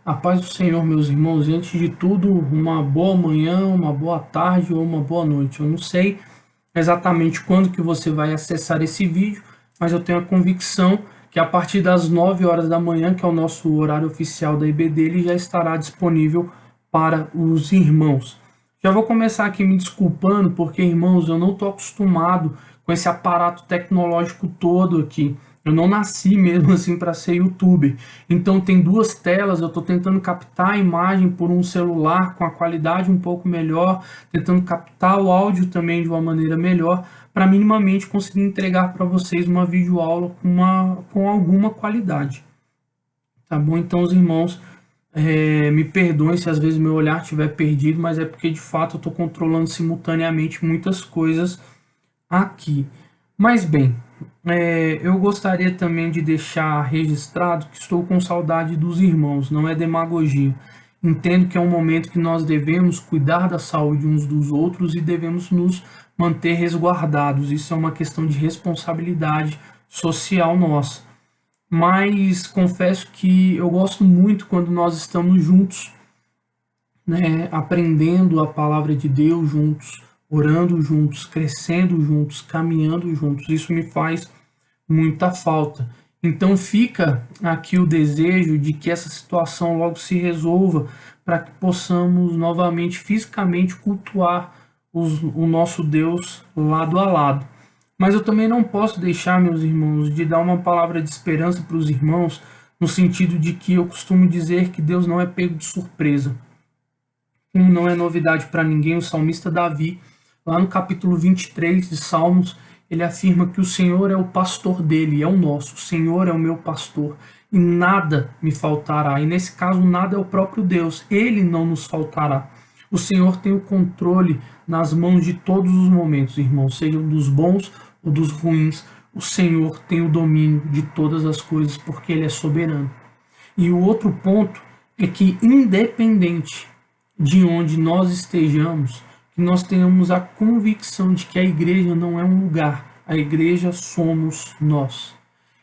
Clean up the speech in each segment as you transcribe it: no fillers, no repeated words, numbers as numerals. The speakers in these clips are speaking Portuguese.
A paz do Senhor, meus irmãos, e antes de tudo, uma boa manhã, uma boa tarde ou uma boa noite. Eu não sei exatamente quando que você vai acessar esse vídeo, mas eu tenho a convicção que a partir das 9 horas da manhã, que é o nosso horário oficial da IBD, ele já estará disponível para os irmãos. Já vou começar aqui me desculpando, porque, irmãos, eu não estou acostumado com esse aparato tecnológico todo aqui. Eu não nasci mesmo assim para ser youtuber. Então tem duas telas, eu estou tentando captar a imagem por um celular com a qualidade um pouco melhor, tentando captar o áudio também de uma maneira melhor, para minimamente conseguir entregar para vocês uma videoaula com alguma qualidade. Tá bom? Então, os irmãos, me perdoem se às vezes meu olhar estiver perdido, mas é porque de fato eu estou controlando simultaneamente muitas coisas aqui. Mas bem, eu gostaria também de deixar registrado que estou com saudade dos irmãos, não é demagogia. Entendo que é um momento que nós devemos cuidar da saúde uns dos outros e devemos nos manter resguardados. Isso é uma questão de responsabilidade social nossa. Mas confesso que eu gosto muito quando nós estamos juntos, né, aprendendo a palavra de Deus juntos, orando juntos, crescendo juntos, caminhando juntos. Isso me faz muita falta. Então fica aqui o desejo de que essa situação logo se resolva para que possamos novamente fisicamente cultuar o nosso Deus lado a lado. Mas eu também não posso deixar, meus irmãos, de dar uma palavra de esperança para os irmãos, no sentido de que eu costumo dizer que Deus não é pego de surpresa. Como não é novidade para ninguém, o salmista Davi, lá no capítulo 23 de Salmos, ele afirma que o Senhor é o pastor dele, é o nosso. O Senhor é o meu pastor e nada me faltará. E nesse caso, nada é o próprio Deus. Ele não nos faltará. O Senhor tem o controle nas mãos de todos os momentos, irmãos, sejam dos bons ou dos ruins. O Senhor tem o domínio de todas as coisas porque Ele é soberano. E o outro ponto é que, independente de onde nós estejamos, que nós tenhamos a convicção de que a igreja não é um lugar, a igreja somos nós.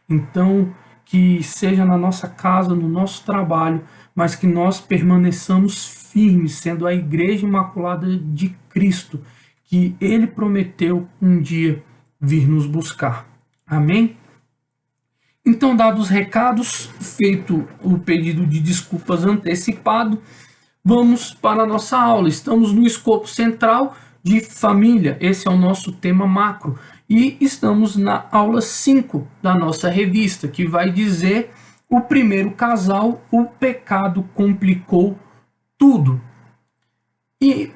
Então, que seja na nossa casa, no nosso trabalho, mas que nós permaneçamos firmes, sendo a igreja imaculada de Cristo, que Ele prometeu um dia vir nos buscar. Amém? Então, dados os recados, feito o pedido de desculpas antecipado, vamos para a nossa aula. Estamos no escopo central de família, esse é o nosso tema macro. E estamos na aula 5 da nossa revista, que vai dizer: o primeiro casal, o pecado complicou tudo. E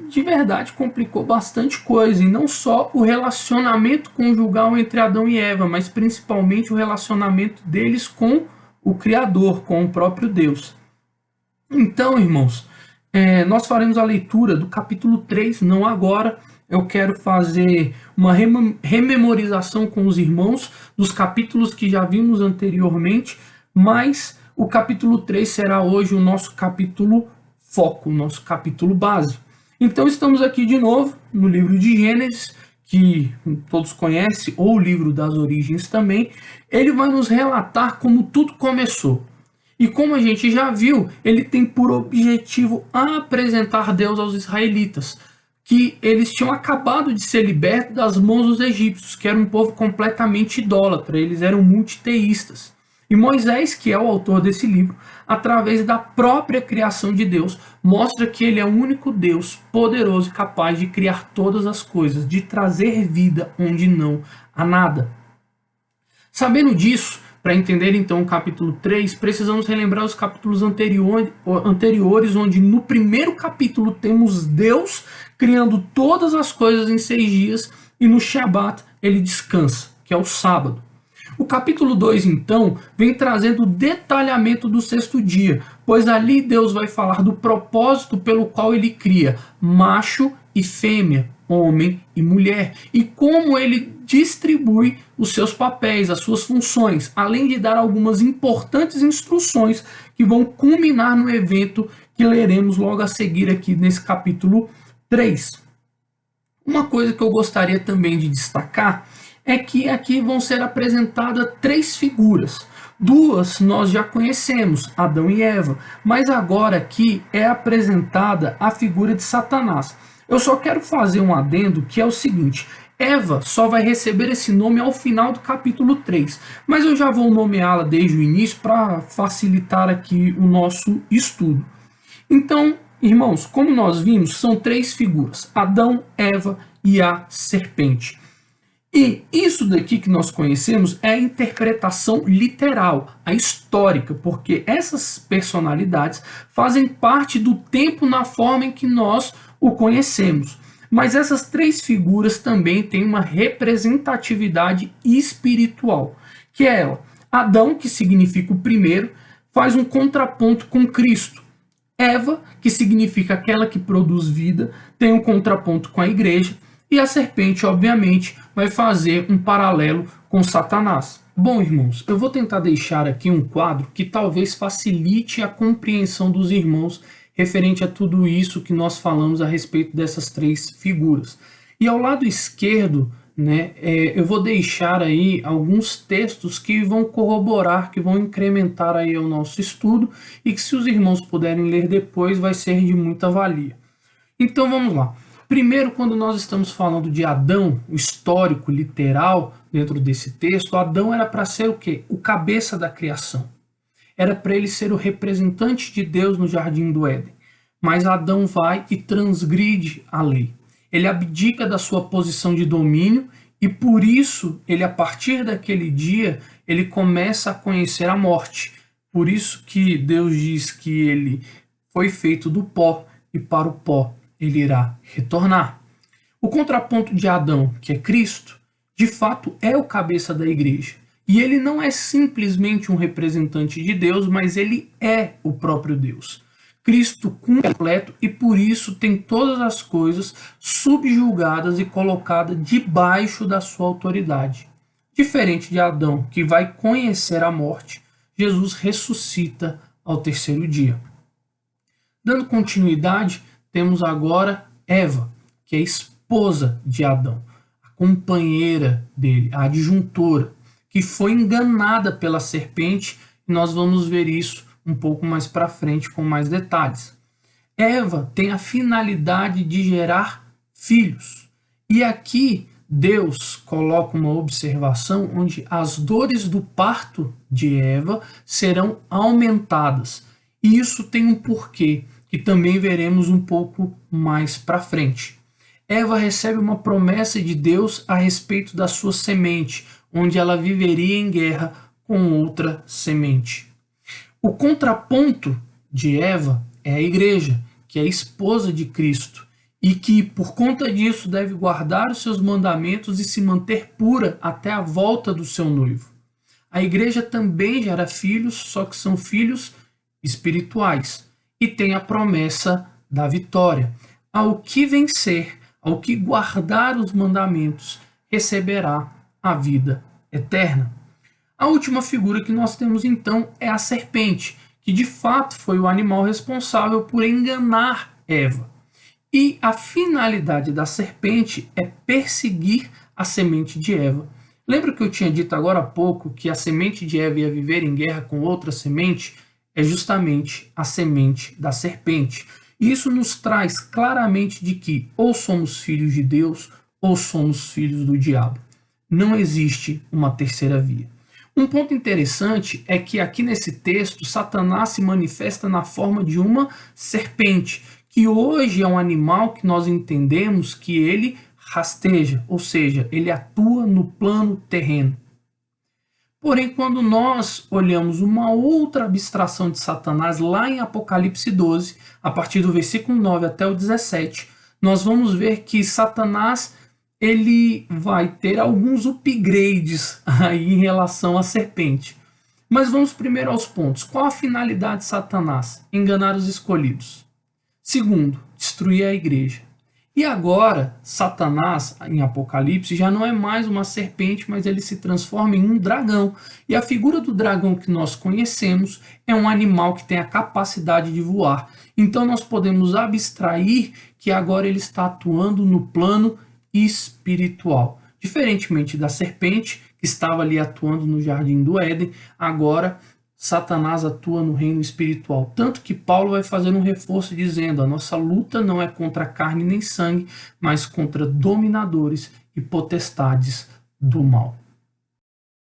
de verdade complicou bastante coisa, e não só o relacionamento conjugal entre Adão e Eva, mas principalmente o relacionamento deles com o Criador, com o próprio Deus. Então, irmãos, nós faremos a leitura do capítulo 3, não agora. Eu quero fazer uma rememorização com os irmãos dos capítulos que já vimos anteriormente, mas o capítulo 3 será hoje o nosso capítulo foco, o nosso capítulo base. Então estamos aqui de novo no livro de Gênesis, que todos conhecem, ou o livro das origens também. Ele vai nos relatar como tudo começou. E como a gente já viu, ele tem por objetivo apresentar Deus aos israelitas, que eles tinham acabado de ser libertos das mãos dos egípcios, que era um povo completamente idólatra, eles eram multiteístas. E Moisés, que é o autor desse livro, através da própria criação de Deus, mostra que ele é o único Deus poderoso e capaz de criar todas as coisas, de trazer vida onde não há nada. Sabendo disso, para entender então o capítulo 3, precisamos relembrar os capítulos anteriores, onde no primeiro capítulo temos Deus criando todas as coisas em 6 dias e no Shabat ele descansa, que é o sábado. O capítulo 2, então, vem trazendo o detalhamento do 6º dia, pois ali Deus vai falar do propósito pelo qual ele cria macho e fêmea, homem e mulher, e como ele distribui os seus papéis, as suas funções, além de dar algumas importantes instruções que vão culminar no evento que leremos logo a seguir aqui nesse capítulo 3. Uma coisa que eu gostaria também de destacar é que aqui vão ser apresentadas três figuras. Duas nós já conhecemos, Adão e Eva, mas agora aqui é apresentada a figura de Satanás. Eu só quero fazer um adendo que é o seguinte: Eva só vai receber esse nome ao final do capítulo 3, mas eu já vou nomeá-la desde o início para facilitar aqui o nosso estudo. Então, irmãos, como nós vimos, são três figuras: Adão, Eva e a serpente. E isso daqui que nós conhecemos é a interpretação literal, a histórica, porque essas personalidades fazem parte do tempo na forma em que nós o conhecemos. Mas essas três figuras também têm uma representatividade espiritual, que é ela. Adão, que significa o primeiro, faz um contraponto com Cristo. Eva, que significa aquela que produz vida, tem um contraponto com a igreja. E a serpente, obviamente, vai fazer um paralelo com Satanás. Bom, irmãos, eu vou tentar deixar aqui um quadro que talvez facilite a compreensão dos irmãos referente a tudo isso que nós falamos a respeito dessas três figuras. E ao lado esquerdo, né, eu vou deixar aí alguns textos que vão corroborar, que vão incrementar aí o nosso estudo e que, se os irmãos puderem ler depois, vai ser de muita valia. Então vamos lá. Primeiro, quando nós estamos falando de Adão, o histórico literal dentro desse texto, Adão era para ser o quê? O cabeça da criação. Era para ele ser o representante de Deus no jardim do Éden. Mas Adão vai e transgride a lei. Ele abdica da sua posição de domínio e por isso ele, a partir daquele dia, ele começa a conhecer a morte. Por isso que Deus diz que ele foi feito do pó e para o pó ele irá retornar. O contraponto de Adão, que é Cristo, de fato é o cabeça da igreja. E ele não é simplesmente um representante de Deus, mas ele é o próprio Deus. Cristo completo e por isso tem todas as coisas subjugadas e colocadas debaixo da sua autoridade. Diferente de Adão, que vai conhecer a morte, Jesus ressuscita ao terceiro dia. Dando continuidade, temos agora Eva, que é a esposa de Adão, a companheira dele, a adjuntora, que foi enganada pela serpente, e nós vamos ver isso um pouco mais para frente com mais detalhes. Eva tem a finalidade de gerar filhos. E aqui Deus coloca uma observação onde as dores do parto de Eva serão aumentadas. E isso tem um porquê, que também veremos um pouco mais para frente. Eva recebe uma promessa de Deus a respeito da sua semente, onde ela viveria em guerra com outra semente. O contraponto de Eva é a igreja, que é a esposa de Cristo, e que, por conta disso, deve guardar os seus mandamentos e se manter pura até a volta do seu noivo. A igreja também gera filhos, só que são filhos espirituais, e tem a promessa da vitória. Ao que vencer, ao que guardar os mandamentos, receberá a vida eterna. A última figura que nós temos então é a serpente, que de fato foi o animal responsável por enganar Eva. E a finalidade da serpente é perseguir a semente de Eva. Lembra que eu tinha dito agora há pouco que a semente de Eva ia viver em guerra com outra semente? É justamente a semente da serpente. E isso nos traz claramente de que ou somos filhos de Deus ou somos filhos do diabo. Não existe uma terceira via. Um ponto interessante é que aqui nesse texto, Satanás se manifesta na forma de uma serpente, que hoje é um animal que nós entendemos que ele rasteja, ou seja, ele atua no plano terreno. Porém, quando nós olhamos uma outra abstração de Satanás lá em Apocalipse 12, a partir do versículo 9 até o 17, nós vamos ver que Satanás ele vai ter alguns upgrades aí em relação à serpente. Mas vamos primeiro aos pontos. Qual a finalidade de Satanás? Enganar os escolhidos. Segundo, destruir a igreja. E agora, Satanás, em Apocalipse, já não é mais uma serpente, mas ele se transforma em um dragão. E a figura do dragão que nós conhecemos é um animal que tem a capacidade de voar. Então nós podemos abstrair que agora ele está atuando no plano espiritual. Diferentemente da serpente, que estava ali atuando no jardim do Éden, agora Satanás atua no reino espiritual. Tanto que Paulo vai fazer um reforço dizendo: a nossa luta não é contra carne nem sangue, mas contra dominadores e potestades do mal.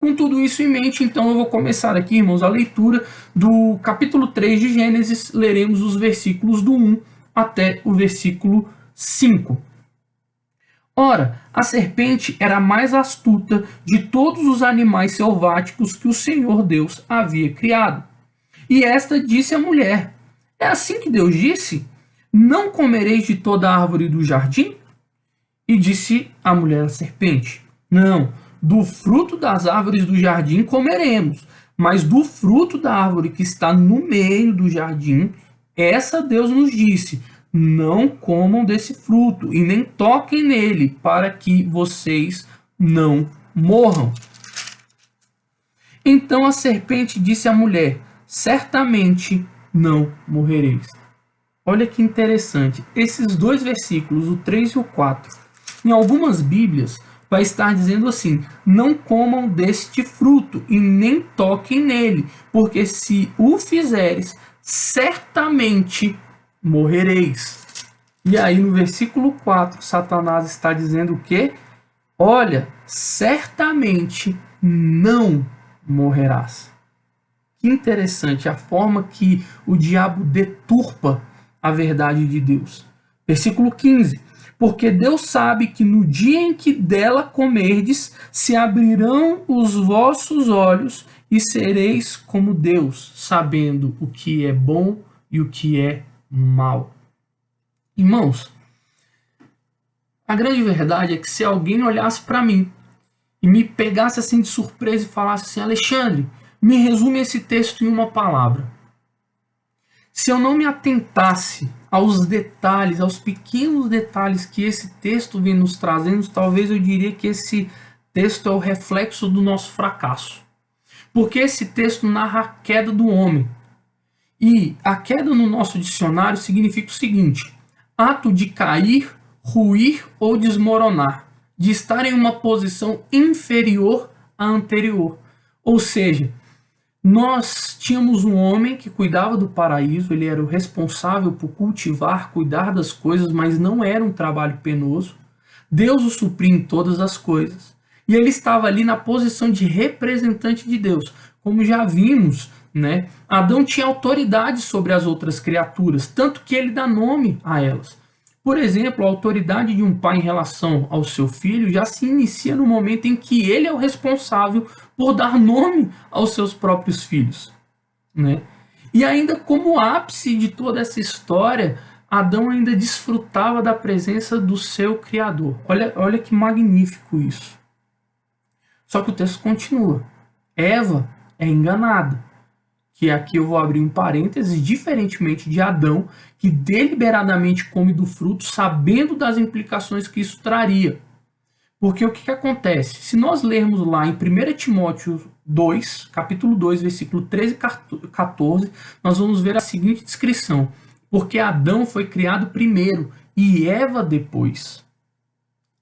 Com tudo isso em mente, então eu vou começar aqui, irmãos, a leitura do capítulo 3 de Gênesis. Leremos os versículos do 1 até o versículo 5. Ora, a serpente era a mais astuta de todos os animais selváticos que o Senhor Deus havia criado. E esta disse à mulher: é assim que Deus disse? Não comereis de toda a árvore do jardim? E disse a mulher à serpente: não, do fruto das árvores do jardim comeremos, mas do fruto da árvore que está no meio do jardim, essa Deus nos disse: não comam desse fruto e nem toquem nele, para que vocês não morram. Então a serpente disse à mulher: certamente não morrereis. Olha que interessante, esses dois versículos, o 3 e o 4, em algumas Bíblias vai estar dizendo assim: não comam deste fruto e nem toquem nele, porque se o fizeres, certamente morrereis. E aí no versículo 4, Satanás está dizendo o quê? Olha, certamente não morrerás. Que interessante a forma que o diabo deturpa a verdade de Deus. Versículo 15: porque Deus sabe que no dia em que dela comerdes, se abrirão os vossos olhos e sereis como Deus, sabendo o que é bom e o que é mal. Irmãos, a grande verdade é que se alguém olhasse para mim e me pegasse assim de surpresa e falasse assim: Alexandre, me resume esse texto em uma palavra. Se eu não me atentasse aos detalhes, aos pequenos detalhes que esse texto vem nos trazendo, talvez eu diria que esse texto é o reflexo do nosso fracasso. Porque esse texto narra a queda do homem. E a queda no nosso dicionário significa o seguinte: ato de cair, ruir ou desmoronar, de estar em uma posição inferior à anterior. Ou seja, nós tínhamos um homem que cuidava do paraíso, ele era o responsável por cultivar, cuidar das coisas, mas não era um trabalho penoso. Deus o supria em todas as coisas. E ele estava ali na posição de representante de Deus. Como já vimos, né? Adão tinha autoridade sobre as outras criaturas, tanto que ele dá nome a elas. Por exemplo, a autoridade de um pai em relação ao seu filho já se inicia no momento em que ele é o responsável por dar nome aos seus próprios filhos, né? E ainda como ápice de toda essa história, Adão ainda desfrutava da presença do seu Criador. Olha que magnífico isso. Só que o texto continua. Eva é enganada. Que aqui eu vou abrir um parênteses, diferentemente de Adão, que deliberadamente come do fruto, sabendo das implicações que isso traria. Porque o que acontece? Se nós lermos lá em 1 Timóteo 2, capítulo 2, versículo 13 e 14, nós vamos ver a seguinte descrição: porque Adão foi criado primeiro e Eva depois.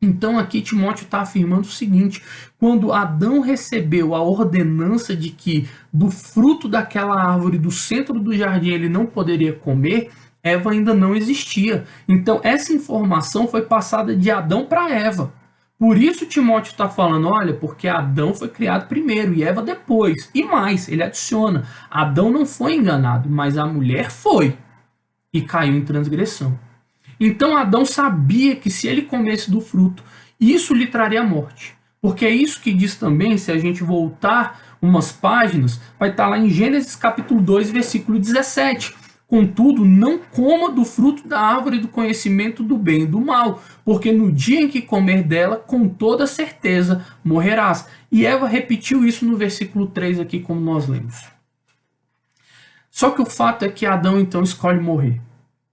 Então aqui Timóteo está afirmando o seguinte: quando Adão recebeu a ordenança de que do fruto daquela árvore do centro do jardim ele não poderia comer, Eva ainda não existia. Então essa informação foi passada de Adão para Eva. Por isso Timóteo está falando: olha, porque Adão foi criado primeiro e Eva depois. E mais, ele adiciona: Adão não foi enganado, mas a mulher foi e caiu em transgressão. Então Adão sabia que se ele comesse do fruto, isso lhe traria a morte. Porque é isso que diz também, se a gente voltar umas páginas, vai estar lá em Gênesis capítulo 2, versículo 17. Contudo, não coma do fruto da árvore do conhecimento do bem e do mal, porque no dia em que comer dela, com toda certeza morrerás. E Eva repetiu isso no versículo 3 aqui, como nós lemos. Só que o fato é que Adão então escolhe morrer.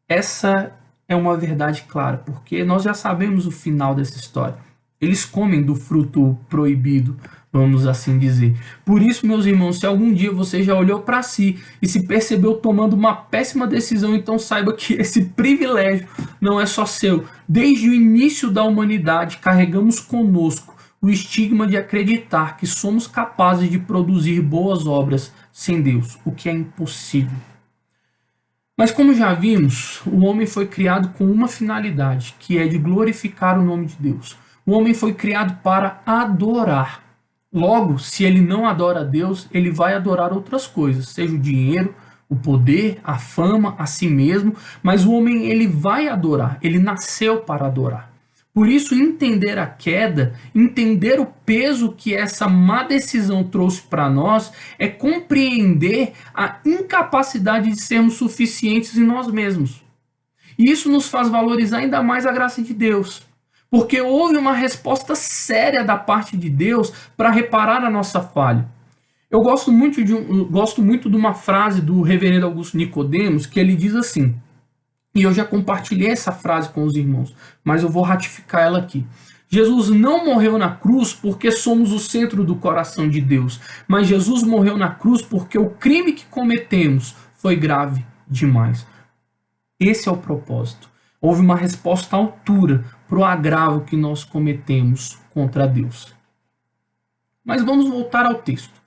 Essa é uma verdade clara, porque nós já sabemos o final dessa história. Eles comem do fruto proibido, vamos assim dizer. Por isso, meus irmãos, se algum dia você já olhou para si e se percebeu tomando uma péssima decisão, então saiba que esse privilégio não é só seu. Desde o início da humanidade, carregamos conosco o estigma de acreditar que somos capazes de produzir boas obras sem Deus, o que é impossível. Mas como já vimos, o homem foi criado com uma finalidade, que é de glorificar o nome de Deus. O homem foi criado para adorar. Logo, se ele não adora a Deus, ele vai adorar outras coisas, seja o dinheiro, o poder, a fama, a si mesmo, mas o homem ele vai adorar, ele nasceu para adorar. Por isso, entender a queda, entender o peso que essa má decisão trouxe para nós, é compreender a incapacidade de sermos suficientes em nós mesmos. E isso nos faz valorizar ainda mais a graça de Deus. Porque houve uma resposta séria da parte de Deus para reparar a nossa falha. Eu gosto muito de uma frase do reverendo Augusto Nicodemos, que ele diz assim, e eu já compartilhei essa frase com os irmãos, mas eu vou ratificar ela aqui. Jesus não morreu na cruz porque somos o centro do coração de Deus, mas Jesus morreu na cruz porque o crime que cometemos foi grave demais. Esse é o propósito. Houve uma resposta à altura para o agravo que nós cometemos contra Deus. Mas vamos voltar ao texto,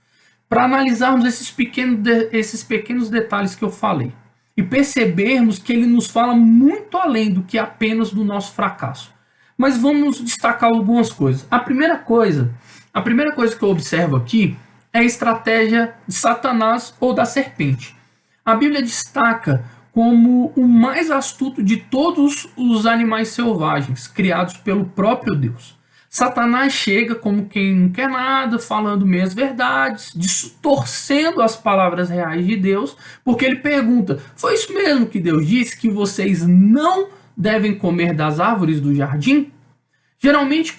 para analisarmos esses pequenos detalhes que eu falei e percebermos que ele nos fala muito além do que apenas do nosso fracasso. Mas vamos destacar algumas coisas. A primeira coisa que eu observo aqui é a estratégia de Satanás ou da serpente. A Bíblia destaca como o mais astuto de todos os animais selvagens criados pelo próprio Deus. Satanás chega como quem não quer nada, falando meias verdades, distorcendo as palavras reais de Deus, porque ele pergunta, foi isso mesmo que Deus disse, que vocês não devem comer das árvores do jardim? Geralmente,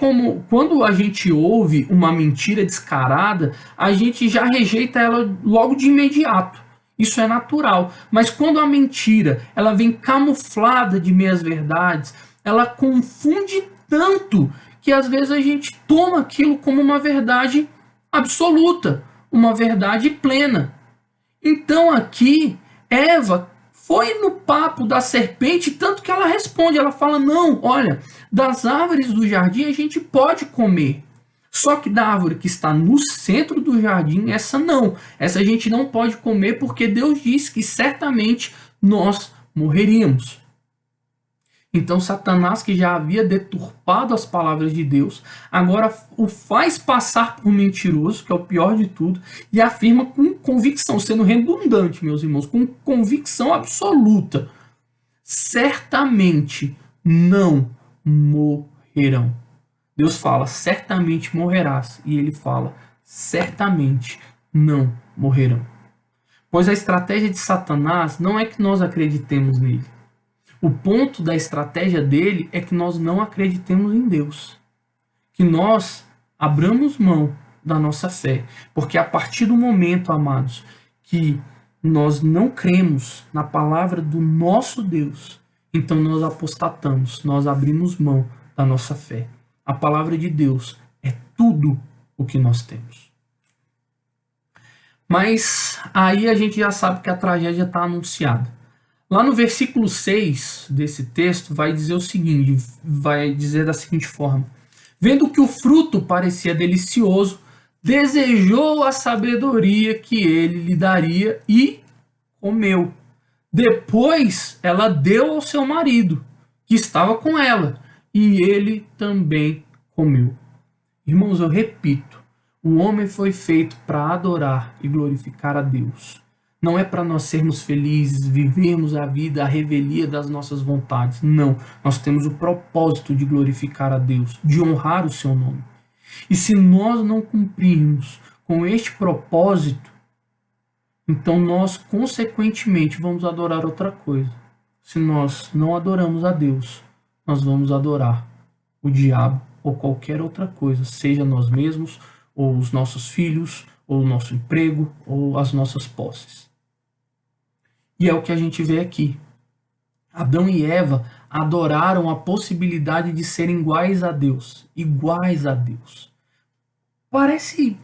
quando a gente ouve uma mentira descarada, a gente já rejeita ela logo de imediato. Isso é natural. Mas quando a mentira ela vem camuflada de meias verdades, ela confunde tanto que às vezes a gente toma aquilo como uma verdade absoluta, uma verdade plena. Então aqui, Eva foi no papo da serpente, tanto que ela responde, ela fala, não, olha, das árvores do jardim a gente pode comer. Só que da árvore que está no centro do jardim, essa não. Essa a gente não pode comer porque Deus disse que certamente nós morreríamos. Então Satanás, que já havia deturpado as palavras de Deus, agora o faz passar por mentiroso, que é o pior de tudo, e afirma com convicção, sendo redundante, meus irmãos, com convicção absoluta, certamente não morrerão. Deus fala, certamente morrerás, e ele fala, certamente não morrerão. Pois a estratégia de Satanás não é que nós acreditemos nele. O ponto da estratégia dele é que nós não acreditemos em Deus. Que nós abramos mão da nossa fé. Porque a partir do momento, amados, que nós não cremos na palavra do nosso Deus, então nós apostatamos, nós abrimos mão da nossa fé. A palavra de Deus é tudo o que nós temos. Mas aí a gente já sabe que a tragédia está anunciada. Lá no versículo 6 desse texto vai dizer o seguinte, vai dizer da seguinte forma: vendo que o fruto parecia delicioso, desejou a sabedoria que ele lhe daria e comeu. Depois ela deu ao seu marido, que estava com ela, e ele também comeu. Irmãos, eu repito, o homem foi feito para adorar e glorificar a Deus. Não é para nós sermos felizes, vivermos a vida, a revelia das nossas vontades. Não, nós temos o propósito de glorificar a Deus, de honrar o seu nome. E se nós não cumprirmos com este propósito, então nós, consequentemente, vamos adorar outra coisa. Se nós não adoramos a Deus, nós vamos adorar o diabo ou qualquer outra coisa, seja nós mesmos, ou os nossos filhos, ou o nosso emprego, ou as nossas posses. E é o que a gente vê aqui. Adão e Eva adoraram a possibilidade de serem iguais a Deus. Iguais a Deus. Parece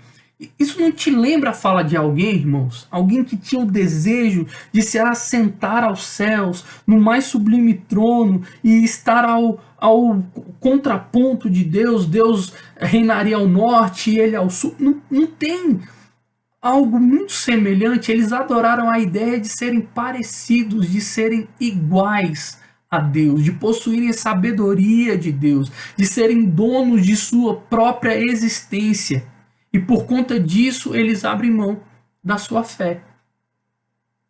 Isso não te lembra a fala de alguém, irmãos? Alguém que tinha o desejo de se assentar aos céus, no mais sublime trono, e estar ao contraponto de Deus. Deus reinaria ao norte e ele ao sul. Não tem algo muito semelhante. Eles adoraram a ideia de serem parecidos, de serem iguais a Deus, de possuírem a sabedoria de Deus, de serem donos de sua própria existência. E por conta disso, eles abrem mão da sua fé.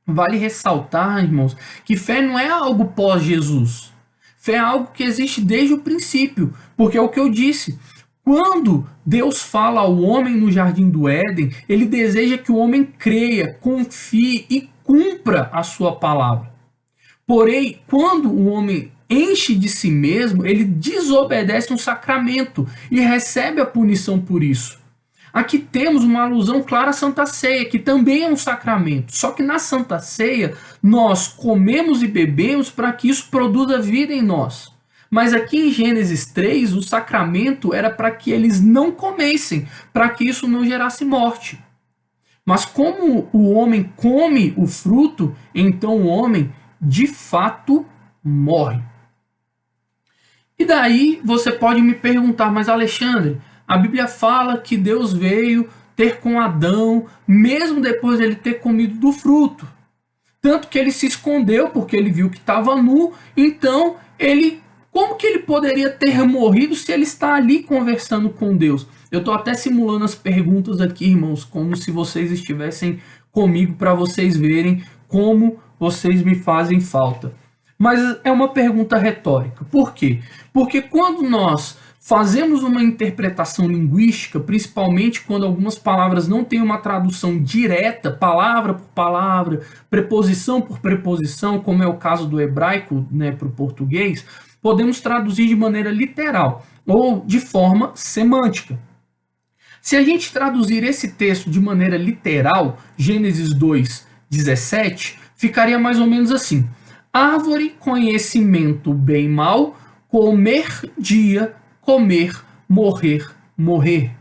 Vale ressaltar, irmãos, que fé não é algo pós-Jesus. Fé é algo que existe desde o princípio, porque é o que eu disse. Quando Deus fala ao homem no jardim do Éden, ele deseja que o homem creia, confie e cumpra a sua palavra. Porém, quando o homem enche de si mesmo, ele desobedece um sacramento e recebe a punição por isso. Aqui temos uma alusão clara à Santa Ceia, que também é um sacramento. Só que na Santa Ceia, nós comemos e bebemos para que isso produza vida em nós. Mas aqui em Gênesis 3, o sacramento era para que eles não comessem, para que isso não gerasse morte. Mas como o homem come o fruto, então o homem de fato morre. E daí você pode me perguntar, mas Alexandre, a Bíblia fala que Deus veio ter com Adão, mesmo depois de ele ter comido do fruto. Tanto que ele se escondeu porque ele viu que estava nu, então como que ele poderia ter morrido se ele está ali conversando com Deus? Eu estou até simulando as perguntas aqui, irmãos, como se vocês estivessem comigo para vocês verem como vocês me fazem falta. Mas é uma pergunta retórica. Por quê? Porque quando nós fazemos uma interpretação linguística, principalmente quando algumas palavras não têm uma tradução direta, palavra por palavra, preposição por preposição, como é o caso do hebraico, né, para o português, podemos traduzir de maneira literal ou de forma semântica. Se a gente traduzir esse texto de maneira literal, Gênesis 2:17, ficaria mais ou menos assim: árvore, conhecimento, bem e mal, comer dia, comer, morrer, morrer.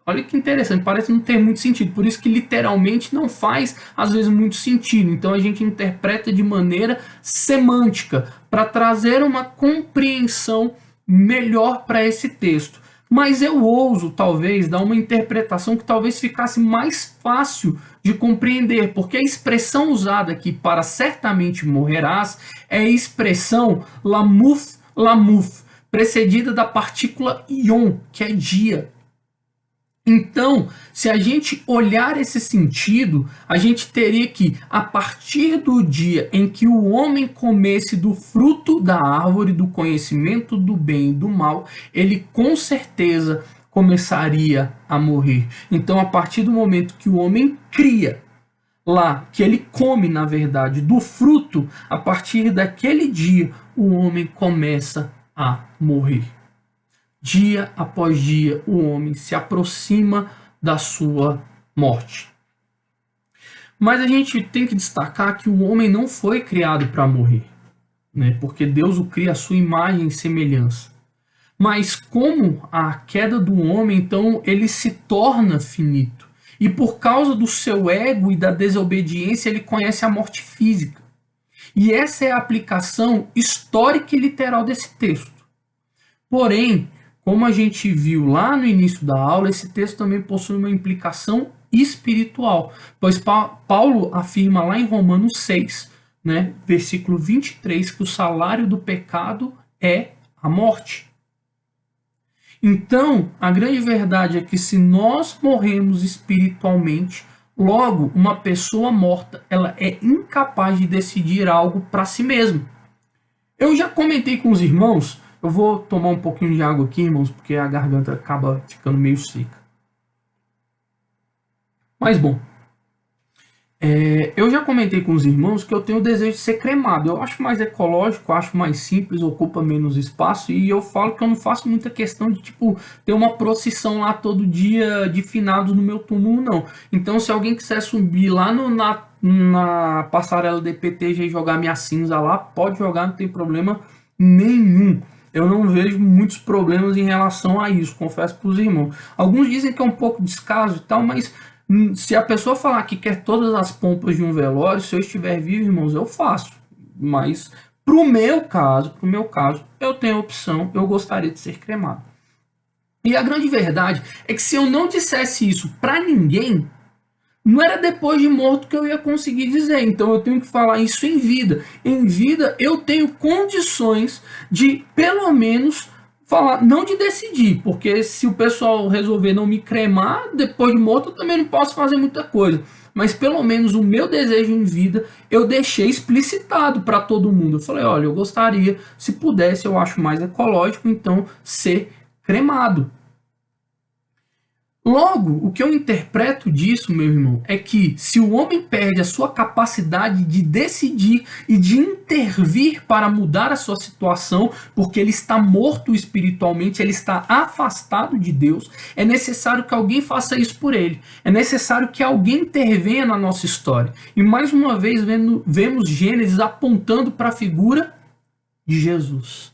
Olha que interessante, parece não ter muito sentido, por isso que literalmente não faz às vezes muito sentido. Então a gente interpreta de maneira semântica para trazer uma compreensão melhor para esse texto. Mas eu ouso talvez dar uma interpretação que talvez ficasse mais fácil de compreender, porque a expressão usada aqui para certamente morrerás é a expressão lamuf, lamuf, precedida da partícula ion, que é dia. Então, se a gente olhar esse sentido, a gente teria que, a partir do dia em que o homem comesse do fruto da árvore do conhecimento do bem e do mal, ele com certeza começaria a morrer. Então, a partir do momento que o homem cria lá, que ele come, na verdade, do fruto, a partir daquele dia, o homem começa a morrer. Dia após dia, o homem se aproxima da sua morte. Mas a gente tem que destacar que o homem não foi criado para morrer, né? Porque Deus o cria à sua imagem e semelhança. Mas como a queda do homem, então ele se torna finito. E por causa do seu ego e da desobediência, ele conhece a morte física. E essa é a aplicação histórica e literal desse texto. Porém, como a gente viu lá no início da aula, esse texto também possui uma implicação espiritual, pois Paulo afirma lá em Romanos 6, né, versículo 23, que o salário do pecado é a morte. Então, a grande verdade é que se nós morremos espiritualmente, logo, uma pessoa morta, ela é incapaz de decidir algo para si mesma. Eu já comentei com os irmãos. Eu vou tomar um pouquinho de água aqui, irmãos, porque a garganta acaba ficando meio seca. Mas, bom, eu já comentei com os irmãos que eu tenho o desejo de ser cremado. Eu acho mais ecológico, acho mais simples, ocupa menos espaço. E eu falo que eu não faço muita questão de, ter uma procissão lá todo dia de finados no meu túmulo, não. Então, se alguém quiser subir lá na passarela de PTG e jogar minha cinza lá, pode jogar, não tem problema nenhum. Eu não vejo muitos problemas em relação a isso, confesso para os irmãos. Alguns dizem que é um pouco descaso e tal, mas se a pessoa falar que quer todas as pompas de um velório, se eu estiver vivo, irmãos, eu faço. Mas pro meu caso, eu tenho a opção, eu gostaria de ser cremado. E a grande verdade é que se eu não dissesse isso para ninguém, não era depois de morto que eu ia conseguir dizer. Então eu tenho que falar isso em vida. Em vida eu tenho condições de, pelo menos, falar, não de decidir, porque se o pessoal resolver não me cremar, depois de morto eu também não posso fazer muita coisa. Mas pelo menos o meu desejo em vida eu deixei explicitado para todo mundo. Eu falei, olha, eu gostaria, se pudesse, eu acho mais ecológico, então ser cremado. Logo, o que eu interpreto disso, meu irmão, é que se o homem perde a sua capacidade de decidir e de intervir para mudar a sua situação, porque ele está morto espiritualmente, ele está afastado de Deus, é necessário que alguém faça isso por ele. É necessário que alguém intervenha na nossa história. E mais uma vez vemos Gênesis apontando para a figura de Jesus.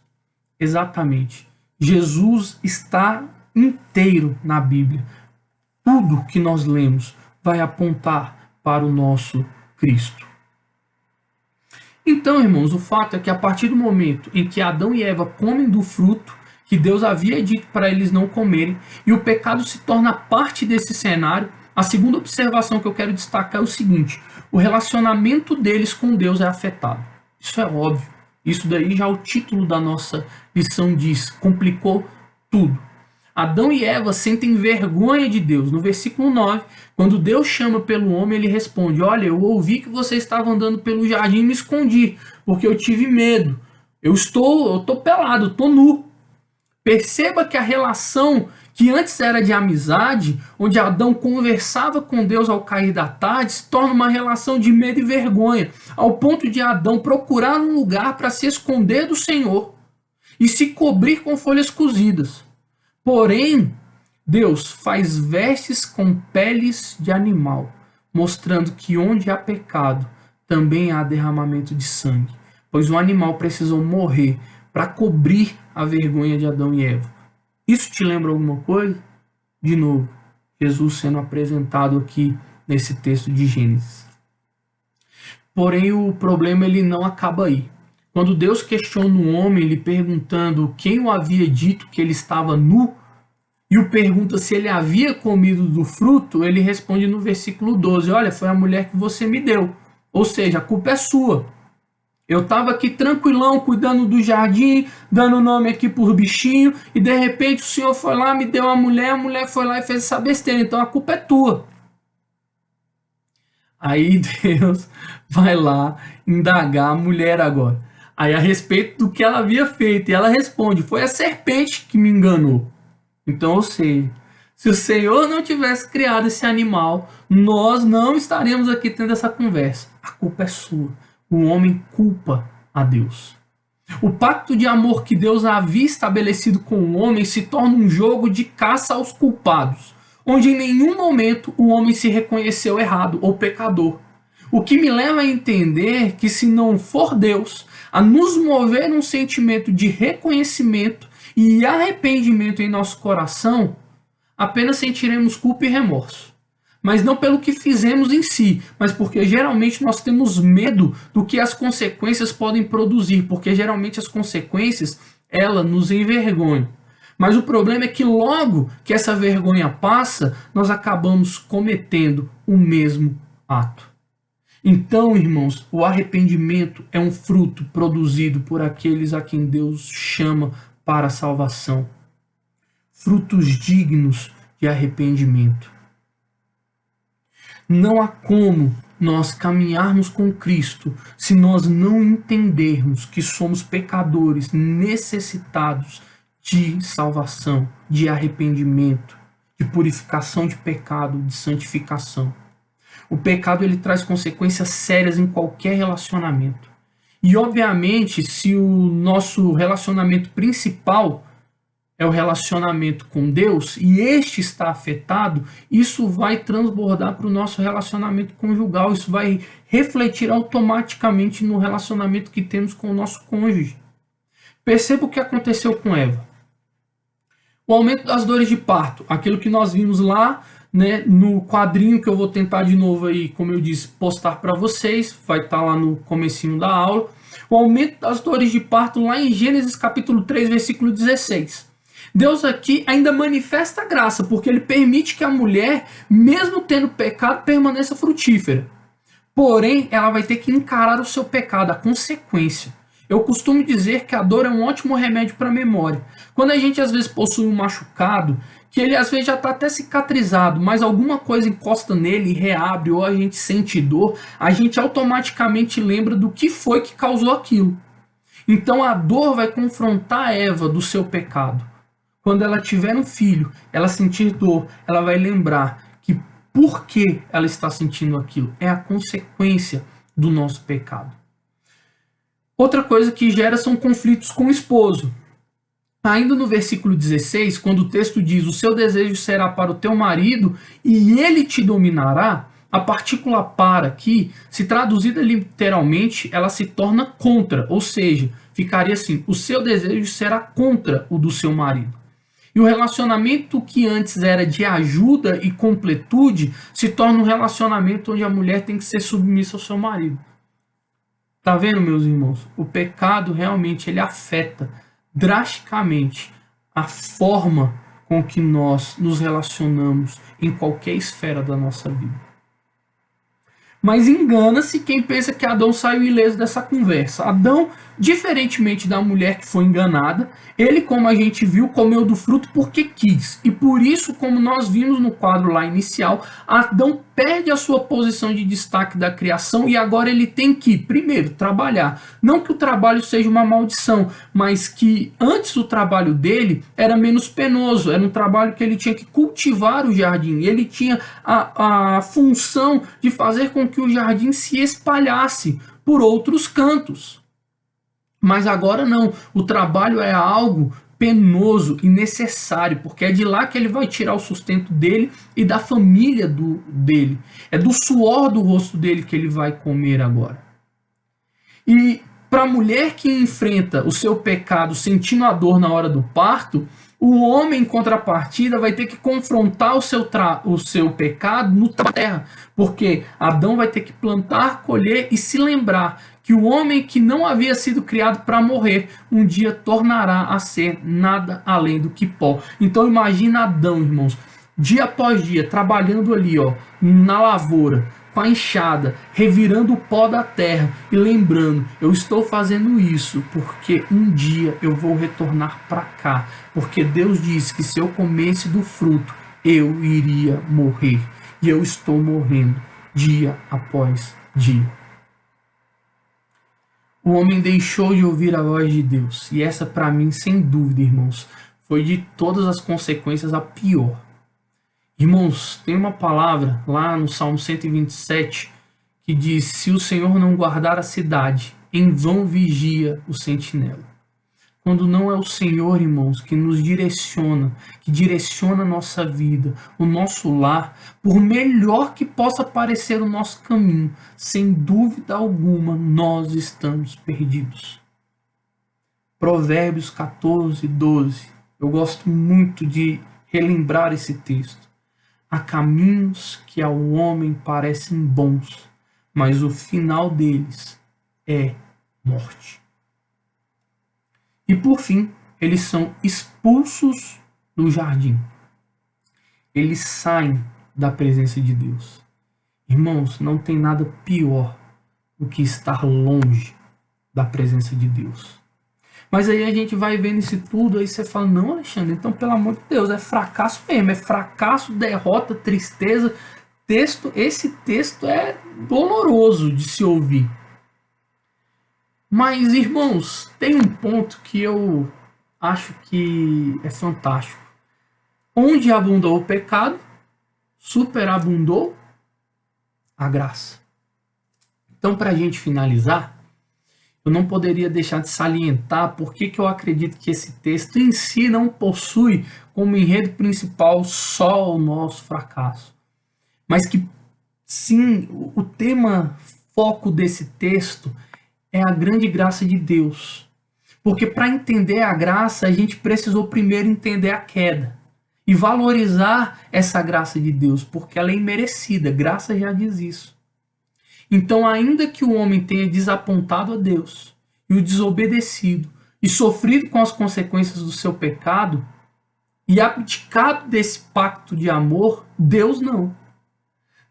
Exatamente. Jesus está inteiro na Bíblia. Tudo que nós lemos vai apontar para o nosso Cristo. Então, irmãos, o fato é que a partir do momento em que Adão e Eva comem do fruto que Deus havia dito para eles não comerem, e o pecado se torna parte desse cenário, a segunda observação que eu quero destacar é o seguinte: o relacionamento deles com Deus é afetado. Isso é óbvio. Isso daí já o título da nossa lição diz, complicou tudo. Adão e Eva sentem vergonha de Deus. No versículo 9, quando Deus chama pelo homem, ele responde: olha, eu ouvi que você estava andando pelo jardim e me escondi, porque eu tive medo. Eu estou pelado, eu estou nu. Perceba que a relação que antes era de amizade, onde Adão conversava com Deus ao cair da tarde, se torna uma relação de medo e vergonha, ao ponto de Adão procurar um lugar para se esconder do Senhor e se cobrir com folhas cozidas. Porém, Deus faz vestes com peles de animal, mostrando que onde há pecado, também há derramamento de sangue, pois o animal precisou morrer para cobrir a vergonha de Adão e Eva. Isso te lembra alguma coisa? De novo, Jesus sendo apresentado aqui nesse texto de Gênesis. Porém, o problema ele não acaba aí. Quando Deus questiona o homem, lhe perguntando quem o havia dito que ele estava nu, e o pergunta se ele havia comido do fruto, ele responde no versículo 12, olha, foi a mulher que você me deu. Ou seja, a culpa é sua. Eu estava aqui tranquilão, cuidando do jardim, dando nome aqui por bichinho, e de repente o Senhor foi lá, me deu uma mulher, a mulher foi lá e fez essa besteira, então a culpa é tua. Aí Deus vai lá indagar a mulher agora. Aí a respeito do que ela havia feito, e ela responde, foi a serpente que me enganou. Então, ou seja, se o Senhor não tivesse criado esse animal, nós não estaríamos aqui tendo essa conversa. A culpa é sua. O homem culpa a Deus. O pacto de amor que Deus havia estabelecido com o homem se torna um jogo de caça aos culpados, onde em nenhum momento o homem se reconheceu errado ou pecador. O que me leva a entender que se não for Deus a nos mover um sentimento de reconhecimento e arrependimento em nosso coração, apenas sentiremos culpa e remorso. Mas não pelo que fizemos em si, mas porque geralmente nós temos medo do que as consequências podem produzir, porque geralmente as consequências, elas nos envergonham. Mas o problema é que logo que essa vergonha passa, nós acabamos cometendo o mesmo ato. Então, irmãos, o arrependimento é um fruto produzido por aqueles a quem Deus chama para a salvação. Frutos dignos de arrependimento. Não há como nós caminharmos com Cristo se nós não entendermos que somos pecadores necessitados de salvação, de arrependimento, de purificação de pecado, de santificação. O pecado ele traz consequências sérias em qualquer relacionamento. E obviamente, se o nosso relacionamento principal é o relacionamento com Deus e este está afetado, isso vai transbordar para o nosso relacionamento conjugal, isso vai refletir automaticamente no relacionamento que temos com o nosso cônjuge. Perceba o que aconteceu com Eva. O aumento das dores de parto, aquilo que nós vimos lá, né, no quadrinho que eu vou tentar de novo aí, como eu disse, postar para vocês, vai estar lá no comecinho da aula. O aumento das dores de parto lá em Gênesis capítulo 3, versículo 16. Deus aqui ainda manifesta a graça, porque ele permite que a mulher, mesmo tendo pecado, permaneça frutífera. Porém, ela vai ter que encarar o seu pecado, a consequência. Eu costumo dizer que a dor é um ótimo remédio para a memória. Quando a gente às vezes possui um machucado, que ele às vezes já está até cicatrizado, mas alguma coisa encosta nele e reabre, ou a gente sente dor, a gente automaticamente lembra do que foi que causou aquilo. Então a dor vai confrontar Eva do seu pecado. Quando ela tiver um filho, ela sentir dor, ela vai lembrar que por que ela está sentindo aquilo? É a consequência do nosso pecado. Outra coisa que gera são conflitos com o esposo. Ainda no versículo 16, quando o texto diz: o seu desejo será para o teu marido e ele te dominará, a partícula para aqui, se traduzida literalmente, ela se torna contra, ou seja, ficaria assim: o seu desejo será contra o do seu marido. E o relacionamento que antes era de ajuda e completude se torna um relacionamento onde a mulher tem que ser submissa ao seu marido. Tá vendo, meus irmãos? O pecado realmente ele afeta drasticamente a forma com que nós nos relacionamos em qualquer esfera da nossa vida. Mas engana-se quem pensa que Adão saiu ileso dessa conversa. Adão, diferentemente da mulher que foi enganada, ele, como a gente viu, comeu do fruto porque quis. E por isso, como nós vimos no quadro lá inicial, Adão perde a sua posição de destaque da criação e agora ele tem que, primeiro, trabalhar. Não que o trabalho seja uma maldição, mas que antes o trabalho dele era menos penoso, era um trabalho que ele tinha que cultivar o jardim, ele tinha a função de fazer com que o jardim se espalhasse por outros cantos. Mas agora não, o trabalho é algo penoso e necessário, porque é de lá que ele vai tirar o sustento dele e da família dele. É do suor do rosto dele que ele vai comer agora. E para a mulher que enfrenta o seu pecado sentindo a dor na hora do parto, o homem, em contrapartida, vai ter que confrontar o seu pecado no terra, porque Adão vai ter que plantar, colher e se lembrar que o homem que não havia sido criado para morrer, um dia tornará a ser nada além do que pó. Então imagina Adão, irmãos, dia após dia, trabalhando ali, ó, na lavoura, com a enxada, revirando o pó da terra e lembrando: eu estou fazendo isso porque um dia eu vou retornar para cá, porque Deus disse que se eu comesse do fruto, eu iria morrer, e eu estou morrendo dia após dia. O homem deixou de ouvir a voz de Deus, e essa para mim, sem dúvida, irmãos, foi de todas as consequências a pior. Irmãos, tem uma palavra lá no Salmo 127 que diz: se o Senhor não guardar a cidade, em vão vigia o sentinela. Quando não é o Senhor, irmãos, que nos direciona, que direciona a nossa vida, o nosso lar, por melhor que possa parecer o nosso caminho, sem dúvida alguma, nós estamos perdidos. Provérbios 14, 12. Eu gosto muito de relembrar esse texto. Há caminhos que ao homem parecem bons, mas o final deles é morte. E por fim, eles são expulsos do jardim. Eles saem da presença de Deus. Irmãos, não tem nada pior do que estar longe da presença de Deus. Mas aí a gente vai vendo isso tudo, aí você fala: não, Alexandre, então pelo amor de Deus, é fracasso mesmo, é fracasso, derrota, tristeza. Esse texto é doloroso de se ouvir. Mas, irmãos, tem um ponto que eu acho que é fantástico. Onde abundou o pecado, superabundou a graça. Então, para a gente finalizar, eu não poderia deixar de salientar porque que eu acredito que esse texto em si não possui como enredo principal só o nosso fracasso. Mas que, sim, o tema foco desse texto é a grande graça de Deus. Porque para entender a graça, a gente precisou primeiro entender a queda e valorizar essa graça de Deus, porque ela é imerecida, graça já diz isso. Então, ainda que o homem tenha desapontado a Deus e o desobedecido e sofrido com as consequências do seu pecado e abdicado desse pacto de amor, Deus não.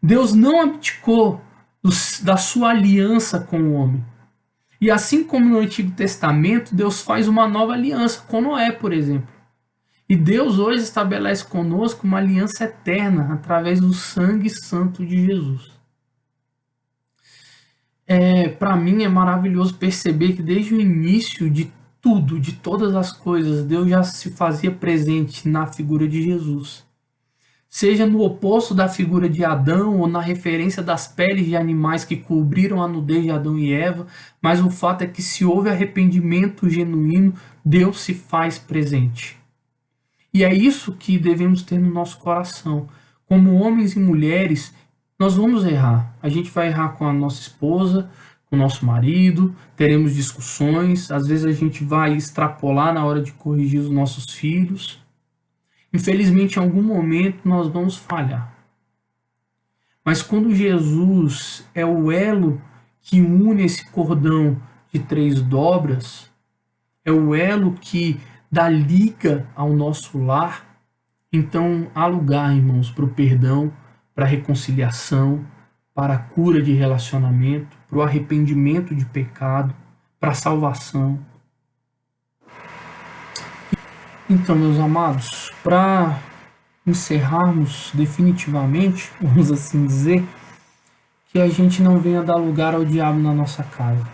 Deus não abdicou da sua aliança com o homem. E assim como no Antigo Testamento, Deus faz uma nova aliança com Noé, por exemplo. E Deus hoje estabelece conosco uma aliança eterna através do sangue santo de Jesus. Para mim é maravilhoso perceber que desde o início de tudo, de todas as coisas, Deus já se fazia presente na figura de Jesus. Seja no oposto da figura de Adão ou na referência das peles de animais que cobriram a nudez de Adão e Eva, mas o fato é que se houve arrependimento genuíno, Deus se faz presente. E é isso que devemos ter no nosso coração. Como homens e mulheres, nós vamos errar. A gente vai errar com a nossa esposa, com o nosso marido, teremos discussões, às vezes a gente vai extrapolar na hora de corrigir os nossos filhos. Infelizmente, em algum momento nós vamos falhar. Mas quando Jesus é o elo que une esse cordão de 3 dobras, é o elo que dá liga ao nosso lar, então há lugar, irmãos, para o perdão, para a reconciliação, para a cura de relacionamento, para o arrependimento de pecado, para a salvação. Então, meus amados, para encerrarmos definitivamente, vamos assim dizer, que a gente não venha dar lugar ao diabo na nossa casa.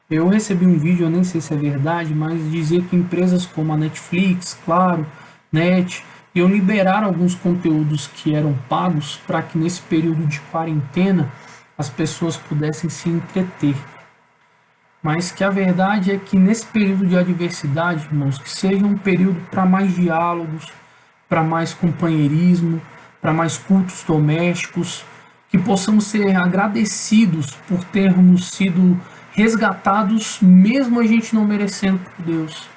Eu recebi um vídeo, eu nem sei se é verdade, mas dizia que empresas como a Netflix, Claro, Net, iam liberar alguns conteúdos que eram pagos para que nesse período de quarentena as pessoas pudessem se entreter. Mas que a verdade é que nesse período de adversidade, irmãos, que seja um período para mais diálogos, para mais companheirismo, para mais cultos domésticos, que possamos ser agradecidos por termos sido resgatados, mesmo a gente não merecendo por Deus.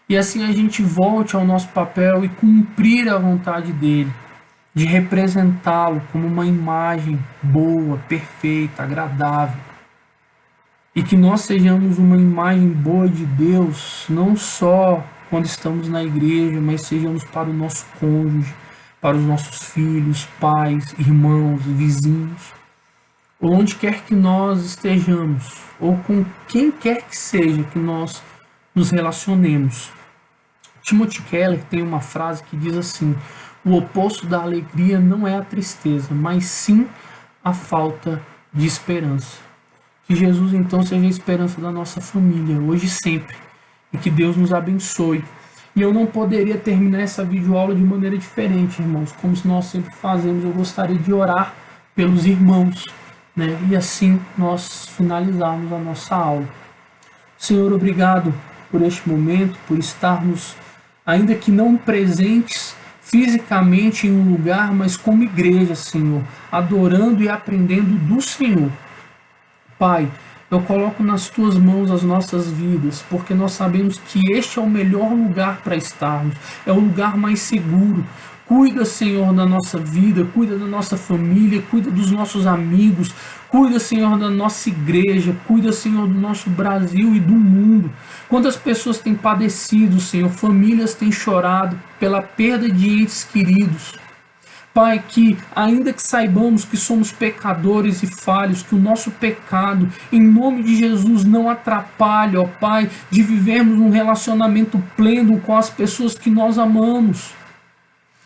E assim a gente volte ao nosso papel e cumprir a vontade dele, de representá-lo como uma imagem boa, perfeita, agradável. E que nós sejamos uma imagem boa de Deus, não só quando estamos na igreja, mas sejamos para o nosso cônjuge, para os nossos filhos, pais, irmãos, vizinhos, onde quer que nós estejamos, ou com quem quer que seja que nós nos relacionemos. Timothy Keller tem uma frase que diz assim: o oposto da alegria não é a tristeza, mas sim a falta de esperança. Que Jesus então seja a esperança da nossa família, hoje e sempre, e que Deus nos abençoe. E eu não poderia terminar essa videoaula de maneira diferente, irmãos, como nós sempre fazemos. Eu gostaria de orar pelos irmãos, né? E assim nós finalizarmos a nossa aula. Senhor, obrigado por este momento, por estarmos, ainda que não presentes fisicamente em um lugar, mas como igreja, Senhor, adorando e aprendendo do Senhor. Pai, eu coloco nas Tuas mãos as nossas vidas, porque nós sabemos que este é o melhor lugar para estarmos, é o lugar mais seguro. Cuida, Senhor, da nossa vida, cuida da nossa família, cuida dos nossos amigos, cuida, Senhor, da nossa igreja, cuida, Senhor, do nosso Brasil e do mundo. Quantas pessoas têm padecido, Senhor, famílias têm chorado pela perda de entes queridos. Pai, que ainda que saibamos que somos pecadores e falhos, que o nosso pecado, em nome de Jesus, não atrapalhe, ó Pai, de vivermos um relacionamento pleno com as pessoas que nós amamos.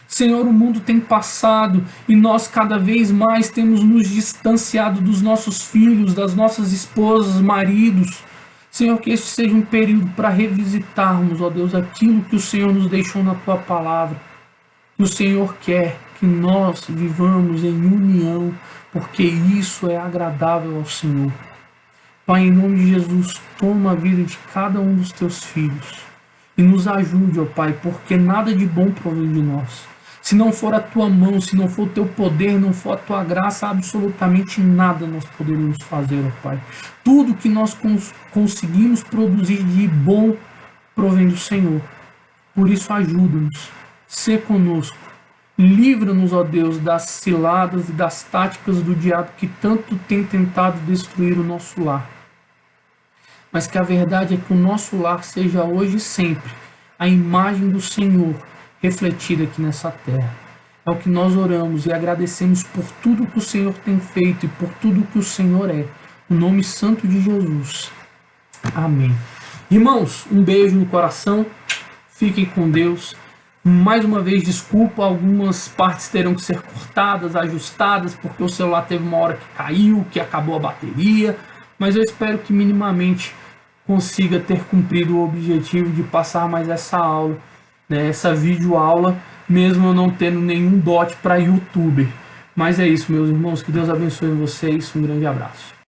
Senhor, o mundo tem passado e nós cada vez mais temos nos distanciado dos nossos filhos, das nossas esposas, maridos. Senhor, que este seja um período para revisitarmos, ó Deus, aquilo que o Senhor nos deixou na Tua palavra. Que o Senhor quer que nós vivamos em união, porque isso é agradável ao Senhor. Pai, em nome de Jesus, toma a vida de cada um dos Teus filhos e nos ajude, ó Pai, porque nada de bom provém de nós. Se não for a Tua mão, se não for o Teu poder, não for a Tua graça, absolutamente nada nós poderemos fazer, ó Pai. Tudo que nós conseguimos produzir de bom provém do Senhor. Por isso, ajuda-nos, sê conosco, livra-nos, ó Deus, das ciladas e das táticas do diabo que tanto tem tentado destruir o nosso lar. Mas que a verdade é que o nosso lar seja hoje e sempre a imagem do Senhor refletida aqui nessa terra. É o que nós oramos e agradecemos por tudo que o Senhor tem feito e por tudo que o Senhor é. No nome santo de Jesus. Amém. Irmãos, um beijo no coração. Fiquem com Deus. Mais uma vez, desculpa, algumas partes terão que ser cortadas, ajustadas, porque o celular teve uma hora que caiu, que acabou a bateria, mas eu espero que minimamente consiga ter cumprido o objetivo de passar mais essa aula, né, essa videoaula, mesmo eu não tendo nenhum dote para YouTuber. Mas é isso, meus irmãos, que Deus abençoe vocês, um grande abraço.